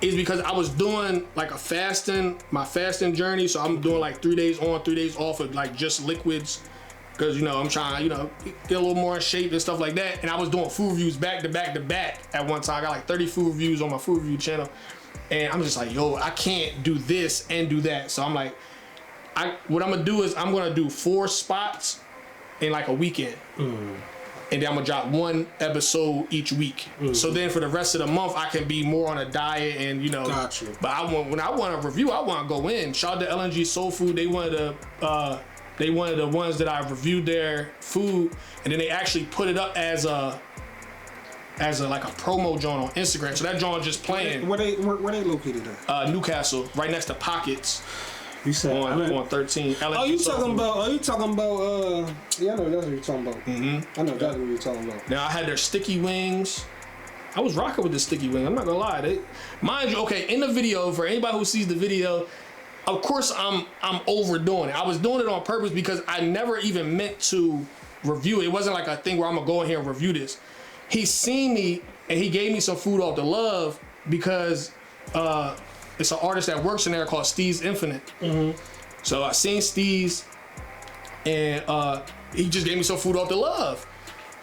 is because I was doing like my fasting journey. So I'm doing like 3 days on, 3 days off of like just liquids. Because, I'm trying to, get a little more in shape and stuff like that. And I was doing food reviews back to back to back at one time. I got like 30 food reviews on my food review channel. And I'm just like, yo, I can't do this and do that. So I'm like, what I'm going to do is I'm going to do 4 spots in like a weekend. And then I'm going to drop 1 episode each week. So then for the rest of the month, I can be more on a diet and, Gotcha. But when I want to review, I want to go in. Shout out to LNG Soul Food. They wanted to... They one of the ones that I reviewed their food, and then they actually put it up as a like a promo joint on Instagram. So that joint just playing. Where they located at? Newcastle, right next to Pockets. You said on 13. Oh, you talking about? Yeah, I know that's what you're talking about. I know that's what you're talking about. Now I had their sticky wings. I was rocking with the sticky wing. I'm not gonna lie. Mind you, okay, in the video, for anybody who sees the video. Of course, I'm overdoing it. I was doing it on purpose because I never even meant to review it. It wasn't like a thing where I'm gonna go in here and review this. He seen me and he gave me some food off the love because it's an artist that works in there called Steve's Infinite. So I seen Steve's and he just gave me some food off the love.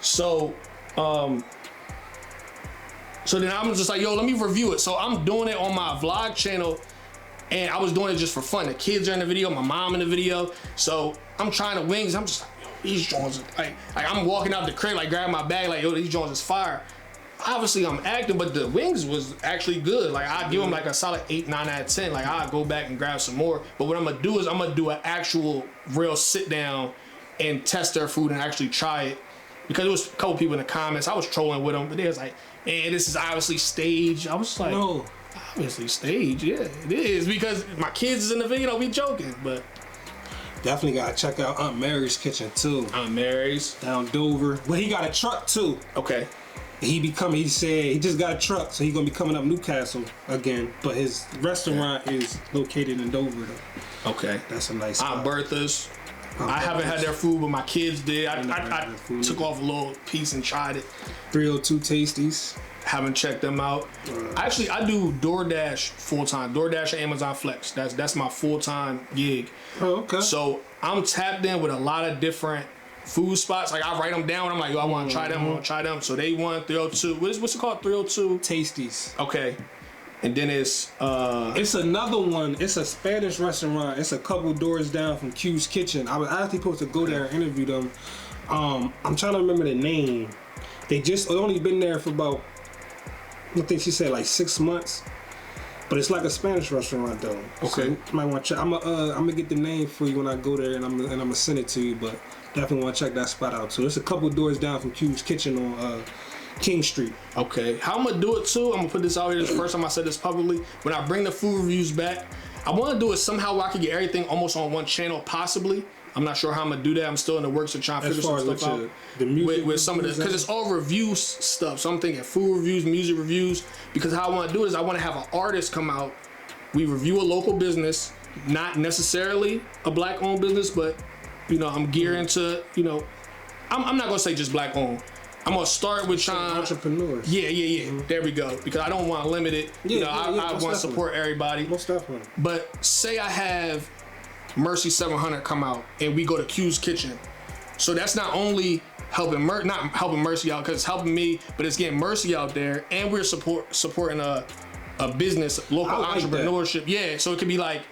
So then I'm just like, yo, let me review it. So I'm doing it on my vlog channel. And I was doing it just for fun. The kids are in the video, my mom in the video. So I'm trying the wings. I'm just like, yo, these joints, like I'm walking out the crib, like grabbing my bag, like, yo, these joints is fire. Obviously I'm acting, but the wings was actually good. Like I'd give them like a solid 8, 9 out of 10. Like I'd go back and grab some more. But what I'm gonna do is I'm gonna do an actual real sit down and test their food and actually try it because it was a couple people in the comments. I was trolling with them, but they was like, "Man, this is obviously staged." I was like, No. "Obviously staged, yeah, it is," because my kids is in the video. We joking, but Definitely gotta check out Aunt Mary's kitchen too. Aunt Mary's Down Dover. But he got a truck too. okay. He said he just got a truck, so he gonna be coming up Newcastle again. But his restaurant is located in Dover though. Okay, That's a nice Aunt spot. Bertha's. I haven't had their food, but my kids did. I their food took off a little piece and tried it. 302 Tasties. Haven't checked them out. Actually, I do DoorDash full time. DoorDash and Amazon Flex. That's my full time gig. Oh, okay. So I'm tapped in with a lot of different food spots. Like I write them down. I'm like, yo, I want to try them. I want to try them. So they want 302. What's it called? 302 Tasties. Okay. And then it's another one. It's a Spanish restaurant. It's a couple doors down from Q's Kitchen. I was actually supposed to go there and interview them. I'm trying to remember the name. They only been there for about, I think she said like 6 months. But it's like a Spanish restaurant though. Okay. So you might want to check. I'm gonna get the name for you when I go there, and I'm gonna send it to you. But definitely want to check that spot out too. It's a couple doors down from Q's Kitchen on King Street. okay. How I'm gonna do it too? I'm gonna put this out here. This is the first time I said this publicly. When I bring the food reviews back, I want to do it somehow where I can get everything almost on one channel, possibly. I'm not sure how I'm gonna do that. I'm still in the works of trying to figure some stuff out. The music with some of the, because it's all review stuff. So I'm thinking food reviews, music reviews. Because how I want to do it is I want to have an artist come out. We review a local business, not necessarily a black-owned business, but I'm gearing to I'm not gonna say just black-owned. I'm gonna start with trying entrepreneurs. Yeah. There we go. Because I don't want to limit it. I want to support everybody. Most definitely. But say I have Mercy 700 come out and we go to Q's Kitchen. So that's not only helping not helping Mercy out because it's helping me, but it's getting Mercy out there, and we're supporting a business, local entrepreneurship. That. Yeah, so it could be like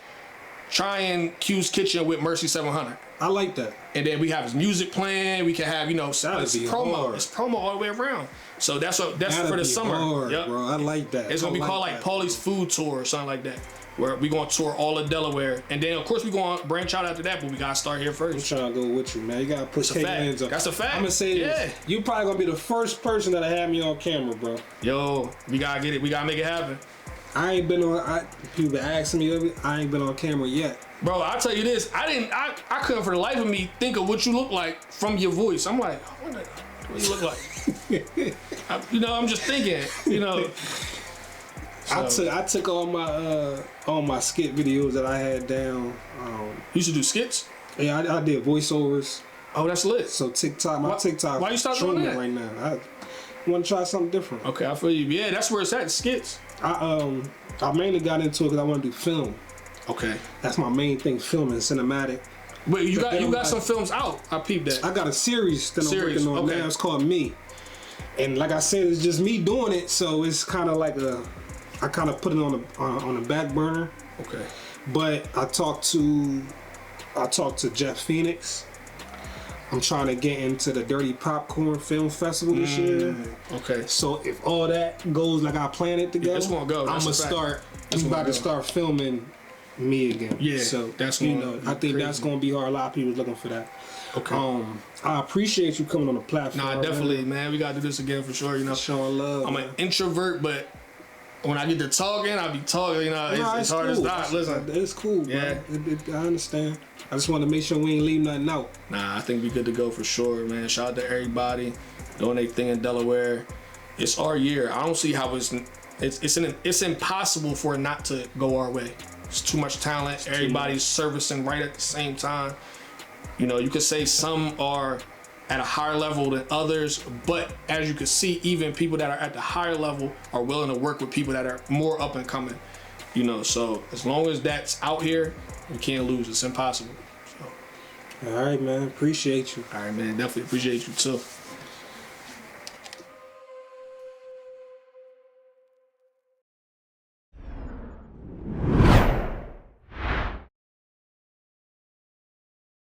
trying Q's Kitchen with Mercy 700. I like that. And then we have his music playing. We can have it's promo. Hard. It's promo all the way around. So that's for the summer. Hard, yep. Bro, I like that. It's gonna be called like Paulie's Food Tour or something like that. Where we gonna tour all of Delaware, and then of course we gonna branch out after that, but we gotta start here first. I'm trying to go with you, man. You gotta put K-Lens up. That's a fact. I'm gonna say this. You probably gonna be the first person that'll have me on camera, bro. Yo, we gotta get it. We gotta make it happen. I ain't been on. People been asking me of it. I ain't been on camera yet. Bro, I'll tell you this. I couldn't for the life of me think of what you look like from your voice. I'm like, what do you look like? I'm just thinking. So, I took all my skit videos that I had down. You used to do skits? Yeah, I did voiceovers. Oh, that's lit. So TikTok. Why you start doing that right now? I want to try something different. Okay, I feel you. Yeah, that's where it's at. Skits. I mainly got into it because I want to do film. Okay. That's my main thing, filming, cinematic. Wait, you got some films out. I peeped that. I got a series that I'm working on now. It's called Me. And like I said, it's just me doing it, so it's kind of like I kind of put it on the back burner. Okay. But I talked to Jeff Phoenix. I'm trying to get into the Dirty Popcorn Film Festival this year. Okay. So if all that goes like I planned it to go, it's gonna go. I'm about to start filming Me again. Yeah. So that's I think that's gonna be hard. A lot of people looking for that. Okay. I appreciate you coming on the platform. Nah, definitely, man. We gotta do this again for sure. Showing love. I'm an introvert, but when I get to talking, I be talking. It's hard to stop. Listen, it's cool, bro. Yeah. I understand. I just want to make sure we ain't leave nothing out. Nah, I think we good to go for sure, man. Shout out to everybody doing their thing in Delaware. It's our year. I don't see how it's impossible for it not to go our way. It's too much talent. Everybody's servicing right at the same time. You could say some are at a higher level than others, but as you can see, even people that are at the higher level are willing to work with people that are more up and coming. So as long as that's out here, you can't lose. It's impossible. So. All right, man. Appreciate you. All right, man. Definitely appreciate you too.